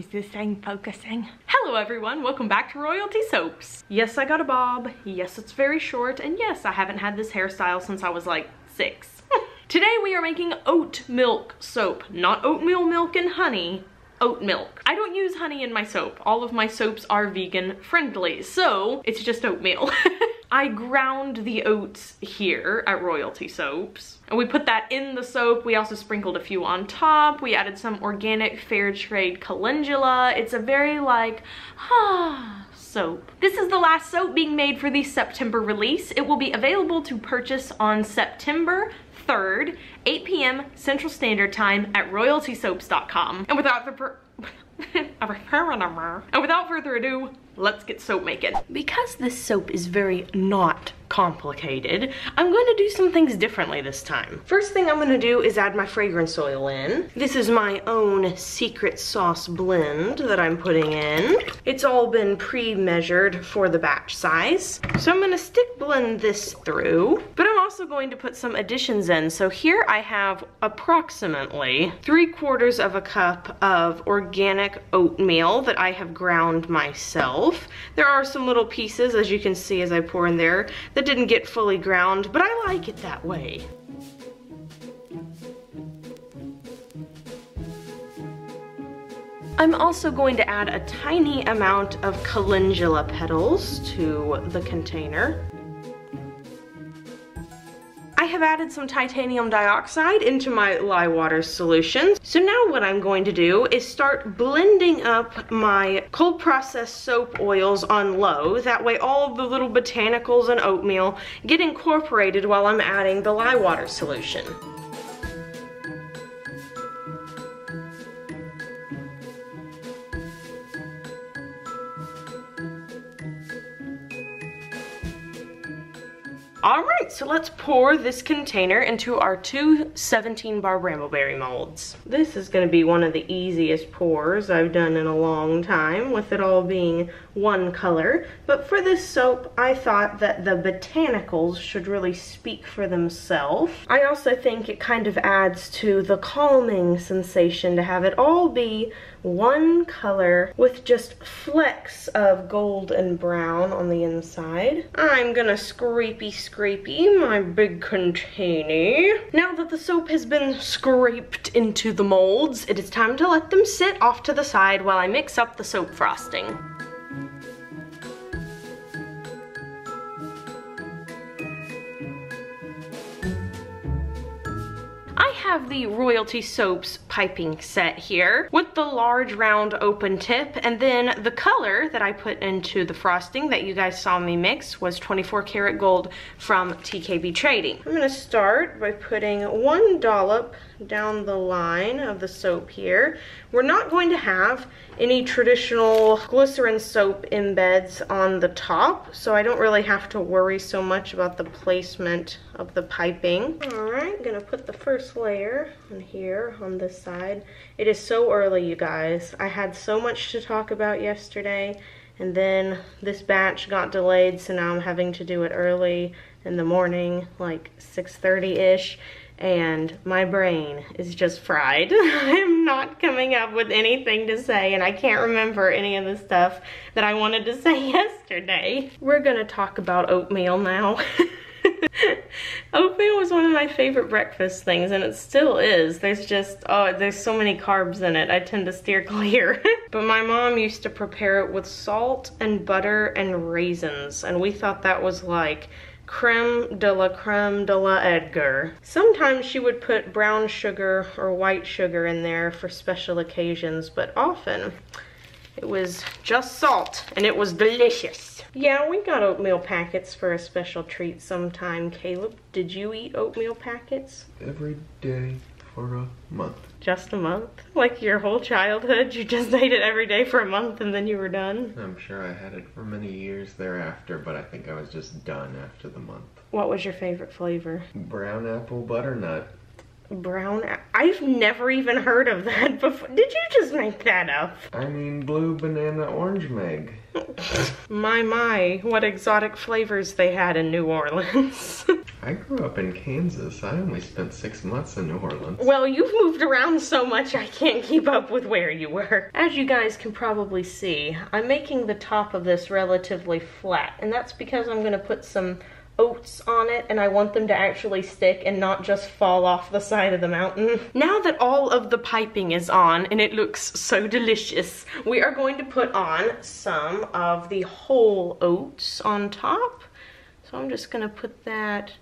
Is this thing focusing? Hello everyone, welcome back to Royalty Soaps. Yes, I got a bob. Yes, it's very short. And yes, I haven't had this hairstyle since I was like 6. Today we are making oat milk soap. Not oatmeal milk and honey, oat milk. I don't use honey in my soap. All of my soaps are vegan friendly, so it's just oatmeal. I ground the oats here at Royalty Soaps. And we put that in the soap. We also sprinkled a few on top. We added some organic fair trade calendula. It's a very like, soap. This is the last soap being made for the September release. It will be available to purchase on September 3rd, 8 p.m. Central Standard Time at royaltysoaps.com. And without further ado, let's get soap making. Because this soap is very not complicated, I'm going to do some things differently this time. First thing I'm going to do is add my fragrance oil in. This is my own secret sauce blend that I'm putting in. It's all been pre-measured for the batch size. So I'm going to stick blend this through, but I'm also going to put some additions in. So here I have approximately 3/4 of a cup of organic oatmeal that I have ground myself. There are some little pieces, as you can see as I pour in there, that didn't get fully ground, but I like it that way. I'm also going to add a tiny amount of calendula petals to the container. I have added some titanium dioxide into my lye water solution. So now what I'm going to do is start blending up my cold processed soap oils on low. That way all of the little botanicals and oatmeal get incorporated while I'm adding the lye water solution. Alright, so let's pour this container into our two 17-bar Brambleberry molds. This is going to be one of the easiest pours I've done in a long time, with it all being one color. But for this soap, I thought that the botanicals should really speak for themselves. I also think it kind of adds to the calming sensation to have it all be one color with just flecks of gold and brown on the inside. I'm gonna scrapey my big container. Now that the soap has been scraped into the molds, it is time to let them sit off to the side while I mix up the soap frosting. I have the Royalty Soaps piping set here with the large round open tip, and then the color that I put into the frosting that you guys saw me mix was 24 karat gold from TKB Trading. I'm going to start by putting 1 dollop down the line of the soap here. We're not going to have any traditional glycerin soap embeds on the top, so I don't really have to worry so much about the placement of the piping. Alright, I'm gonna put the first layer on here on this side. It is so early, you guys. I had so much to talk about yesterday, and then this batch got delayed, so now I'm having to do it early in the morning, like 6:30-ish. And my brain is just fried. I'm not coming up with anything to say, and I can't remember any of the stuff that I wanted to say yesterday. We're gonna talk about oatmeal now. Oatmeal was one of my favorite breakfast things, and it still is. There's just, there's so many carbs in it, I tend to steer clear. But my mom used to prepare it with salt and butter and raisins, and we thought that was like creme de la Edgar. Sometimes she would put brown sugar or white sugar in there for special occasions, but often it was just salt, and it was delicious. Yeah, we got oatmeal packets for a special treat sometime. Caleb, did you eat oatmeal packets? Every day for a month. Just a month? Like your whole childhood? You just ate it every day for a month and then you were done? I'm sure I had it for many years thereafter, but I think I was just done after the month. What was your favorite flavor? Brown apple butternut. I've never even heard of that before. Did you just make that up? I mean blue banana orange meg. My, what exotic flavors they had in New Orleans. I grew up in Kansas. I only spent 6 months in New Orleans. Well, you've moved around so much I can't keep up with where you were. As you guys can probably see, I'm making the top of this relatively flat, and that's because I'm gonna put some oats on it, and I want them to actually stick and not just fall off the side of the mountain. Now that all of the piping is on, and it looks so delicious, we are going to put on some of the whole oats on top. So I'm just gonna put that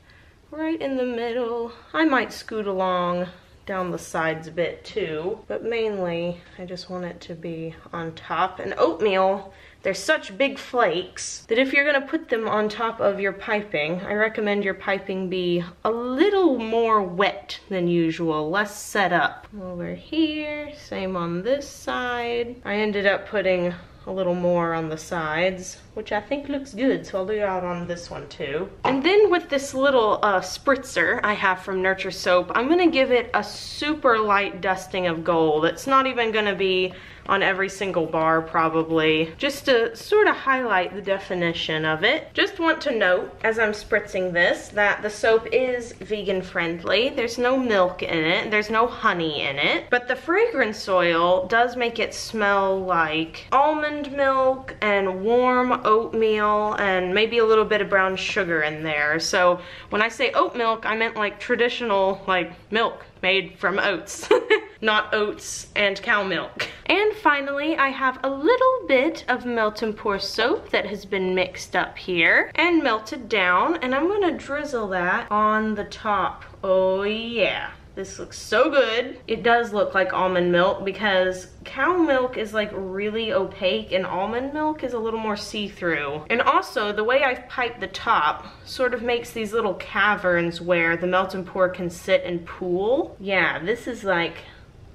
right in the middle. I might scoot along down the sides a bit too, but mainly I just want it to be on top. And oatmeal, they're such big flakes that if you're gonna put them on top of your piping, I recommend your piping be a little more wet than usual, less set up. Over here, same on this side. I ended up putting a little more on the sides, which I think looks good, so I'll do that on this one too. And then with this little spritzer I have from Nurture Soap, I'm gonna give it a super light dusting of gold. It's not even gonna be on every single bar probably, just to sort of highlight the definition of it. Just want to note as I'm spritzing this that the soap is vegan friendly. There's no milk in it, there's no honey in it, but the fragrance oil does make it smell like almond milk and warm oatmeal and maybe a little bit of brown sugar in there. So when I say oat milk, I meant like traditional like milk made from oats, not oats and cow milk. And finally, I have a little bit of melt and pour soap that has been mixed up here and melted down, and I'm gonna drizzle that on the top. Oh yeah. This looks so good. It does look like almond milk because cow milk is like really opaque and almond milk is a little more see-through. And also the way I've piped the top sort of makes these little caverns where the melt and pour can sit and pool. Yeah, this is like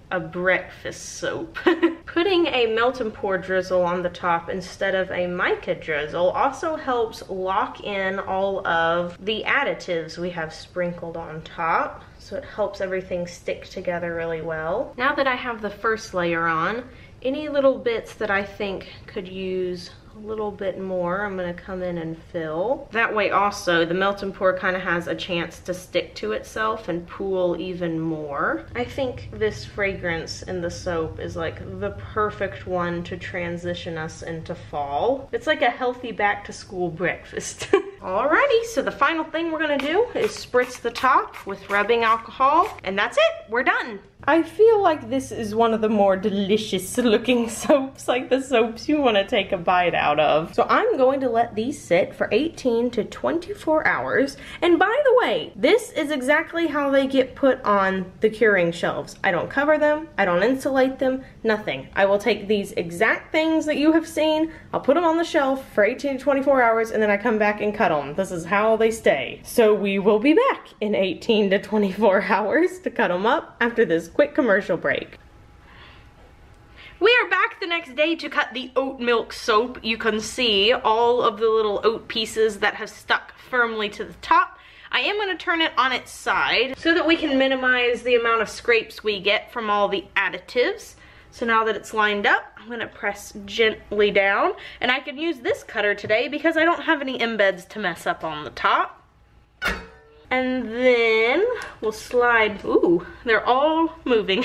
a breakfast soap. Putting a melt and pour drizzle on the top instead of a mica drizzle also helps lock in all of the additives we have sprinkled on top, so it helps everything stick together really well. Now that I have the first layer on, any little bits that I think could use a little bit more, I'm gonna come in and fill. That way also the melt and pour kind of has a chance to stick to itself and pool even more. I think this fragrance in the soap is like the perfect one to transition us into fall. It's like a healthy back to school breakfast. Alrighty, so the final thing we're gonna do is spritz the top with rubbing alcohol, and that's it, we're done. I feel like this is one of the more delicious looking soaps, like the soaps you want to take a bite out of. So I'm going to let these sit for 18 to 24 hours. And by the way, this is exactly how they get put on the curing shelves. I don't cover them, I don't insulate them, nothing. I will take these exact things that you have seen, I'll put them on the shelf for 18 to 24 hours, and then I come back and cut them. This is how they stay. So we will be back in 18 to 24 hours to cut them up after this quick commercial break. We are back the next day to cut the oat milk soap. You can see all of the little oat pieces that have stuck firmly to the top. I am going to turn it on its side so that we can minimize the amount of scrapes we get from all the additives. So now that it's lined up, I'm going to press gently down, and I can use this cutter today because I don't have any embeds to mess up on the top. And then we'll slide, ooh, they're all moving.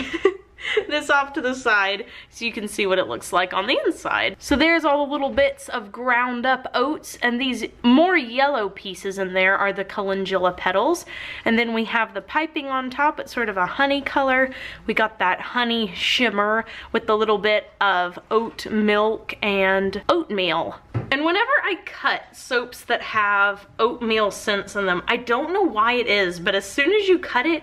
This off to the side so you can see what it looks like on the inside. So there's all the little bits of ground up oats, and these more yellow pieces in there are the calendula petals. And then we have the piping on top. It's sort of a honey color. We got that honey shimmer with the little bit of oat milk and oatmeal. And whenever I cut soaps that have oatmeal scents in them, I don't know why it is, but as soon as you cut it,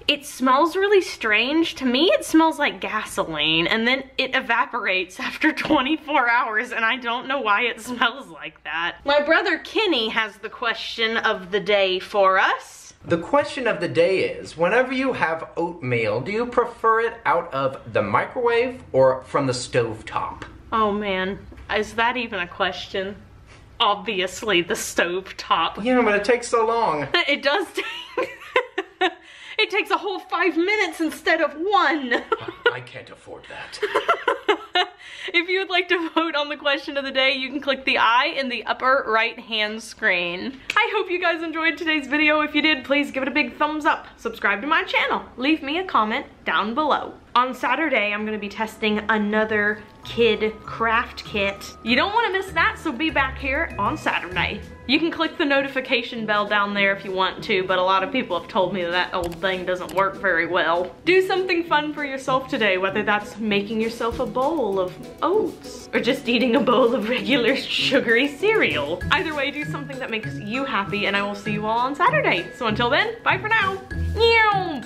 it smells really strange. To me, it smells like gasoline, and then it evaporates after 24 hours, and I don't know why it smells like that. My brother Kenny has the question of the day for us. The question of the day is, whenever you have oatmeal, do you prefer it out of the microwave or from the stovetop? Oh man, is that even a question? Obviously the stovetop. Yeah, but it takes so long. It does take... It takes a whole 5 minutes instead of 1. I can't afford that. If If you would like to vote on the question of the day, you can click the I in the upper right-hand screen. I hope you guys enjoyed today's video. If you did, please give it a big thumbs up. Subscribe to my channel. Leave me a comment down below. On Saturday, I'm gonna be testing another kid craft kit. You don't wanna miss that, so be back here on Saturday. You can click the notification bell down there if you want to, but a lot of people have told me that old thing doesn't work very well. Do something fun for yourself today, whether that's making yourself a bowl of oats or just eating a bowl of regular sugary cereal. Either way, do something that makes you happy, and I will see you all on Saturday. So until then, bye for now. Meow.